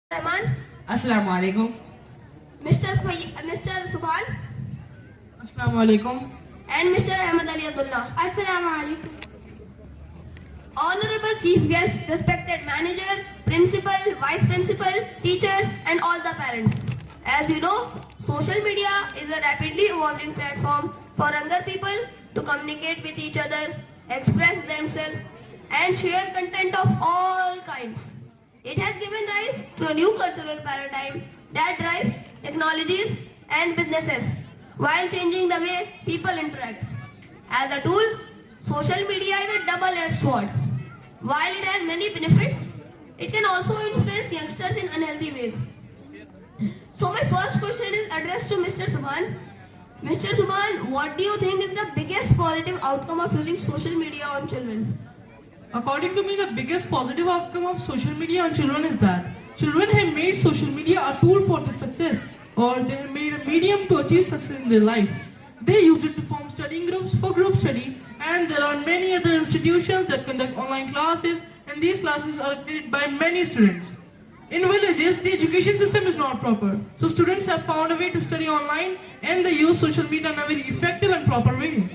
Rahman, Assalamu alaikum. Mr. Subhan, Assalamu alaikum. and Mr. Ahmad Ali Abdullah. Assalamu alaikum. Honorable Chief Guest, respected manager, principal, vice principal, teachers, and all the parents. As you know, social media is a rapidly evolving platform for younger people to communicate with each other, express themselves, and share content of all kinds. It has given rise to a new cultural paradigm that drives technologies and businesses while changing the way people interact. As a tool, social media is a double-edged sword. While it has many benefits, it can also influence youngsters in unhealthy ways. So my first question is addressed to Mr. Subhan. Mr. Subhan, what do you think is the biggest positive outcome of using social media on children? According to me, the biggest positive outcome of social media on children is that children have made social media a tool for their success, or they have made a medium to achieve success in their life. They use it to form studying groups for group study, and there are many other institutions that conduct online classes, and these classes are attended by many students. In villages, the education system is not proper, so students have found a way to study online, and they use social media in a very effective and proper way.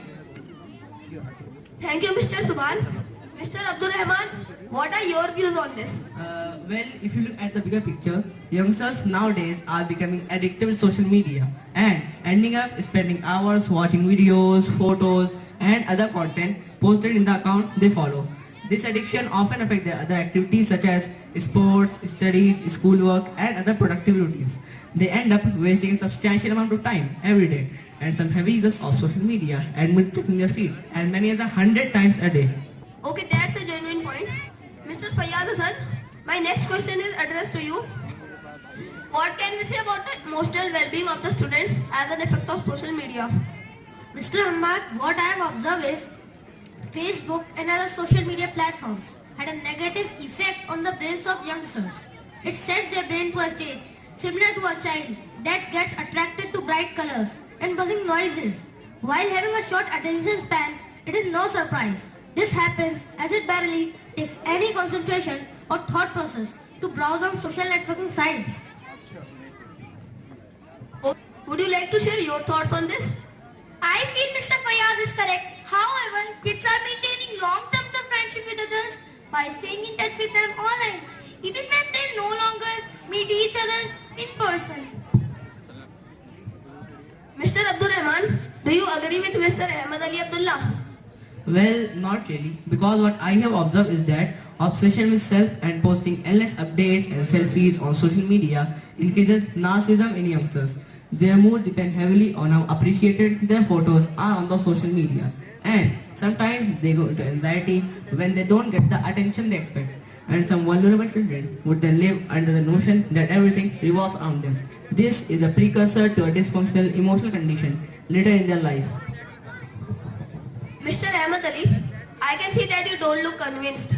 Thank you, Mr. Subhan. Mr. Abdul Rahman, what are your views on this? Well, if you look at the bigger picture, youngsters nowadays are becoming addicted with social media and ending up spending hours watching videos, photos, and other content posted in the account they follow. This addiction often affects their other activities such as sports, studies, schoolwork, and other productive routines. They end up wasting a substantial amount of time every day, and some heavy users of social media admit checking their feeds as many as 100 times a day. Okay, that's a genuine point. Mr. Fayyad Hasan, my next question is addressed to you. What can we say about the emotional well-being of the students as an effect of social media? Mr. Ahmad, what I have observed is Facebook and other social media platforms had a negative effect on the brains of youngsters. It sets their brain to a state similar to a child that gets attracted to bright colors and buzzing noises. While having a short attention span, it is no surprise. This happens as it barely takes any concentration or thought process to browse on social networking sites. Would you like to share your thoughts on this? I feel Mr. Fayaz is correct. However, kids are maintaining long terms of friendship with others by staying in touch with them online, even when they no longer meet each other in person. Mr. Abdul Rahman, do you agree with Mr. Ahmad Ali Abdullah? Well, not really, because what I have observed is that obsession with self and posting endless updates and selfies on social media increases narcissism in youngsters. Their mood depends heavily on how appreciated their photos are on the social media, and sometimes they go into anxiety when they don't get the attention they expect. And some vulnerable children would then live under the notion that everything revolves around them. This is a precursor to a dysfunctional emotional condition later in their life. Mr. Ahmad Ali, I can see that you don't look convinced.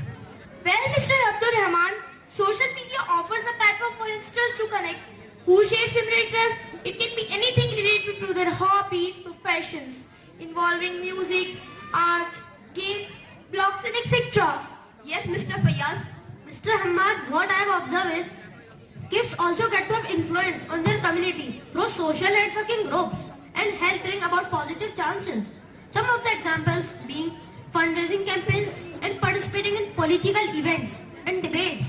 Well, Mr. Abdul Rahman, social media offers a platform for youngsters to connect who share similar interests. It can be anything related to their hobbies, professions, involving music, arts, games, blogs, and etc. Yes, Mr. Fayyaz. Mr. Ahmad, what I have observed is kids also get to have influence on their community through social networking groups and help bring about positive chances. Some of the examples being fundraising campaigns and participating in political events and debates.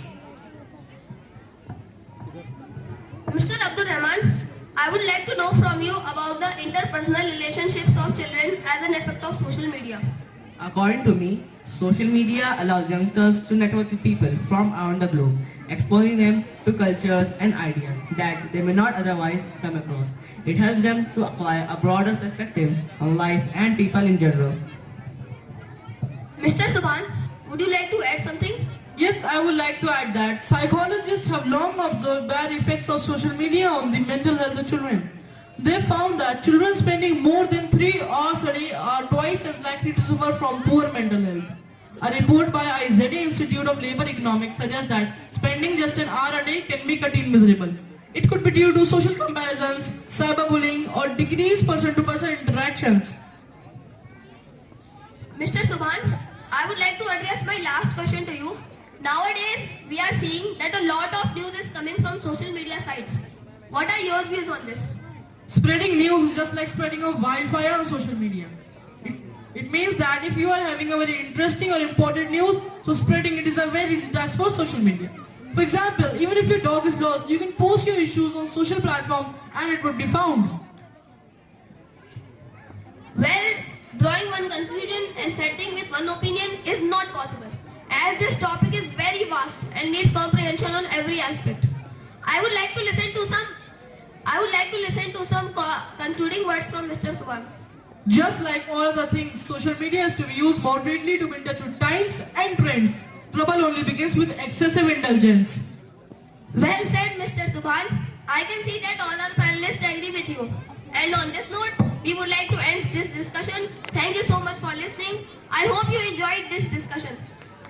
Mr. Abdul Rahman, I would like to know from you about the interpersonal relationships of children as an effect of social media. According to me, social media allows youngsters to network with people from around the globe, exposing them to cultures and ideas that they may not otherwise come across. It helps them to acquire a broader perspective on life and people in general. Mr. Subhan, would you like to add something? Yes, I would like to add that psychologists have long observed bad effects of social media on the mental health of children. They found that children spending more than 3 hours a day are twice as likely to suffer from poor mental health. A report by IZA Institute of Labor Economics suggests that spending just an hour a day can make a teen miserable. It could be due to social comparisons, cyberbullying, or decreased person-to-person interactions. Mr. Subhan, I would like to address my last question to you. Nowadays, we are seeing that a lot of news is coming from social media sites. What are your views on this? Spreading news is just like spreading a wildfire on social media. It means that if you are having a very interesting or important news, so spreading it is a very easy task for social media. For example, even if your dog is lost, you can post your issues on social platforms and it would be found. Well, drawing one conclusion and setting with one opinion is not possible, as this topic is very vast and needs comprehension on every aspect. I would like to listen to some concluding words from Mr. Subhan. Just like all other things, social media is to be used moderately to be in touch with times and trends. Trouble only begins with excessive indulgence. Well said, Mr. Subhan. I can see that all our panelists agree with you. And on this note, we would like to end this discussion. Thank you so much for listening. I hope you enjoyed this discussion.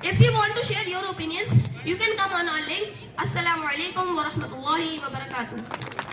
If you want to share your opinions, you can come on our link. Assalamu alaikum wa rahmatullahi wa barakatuh.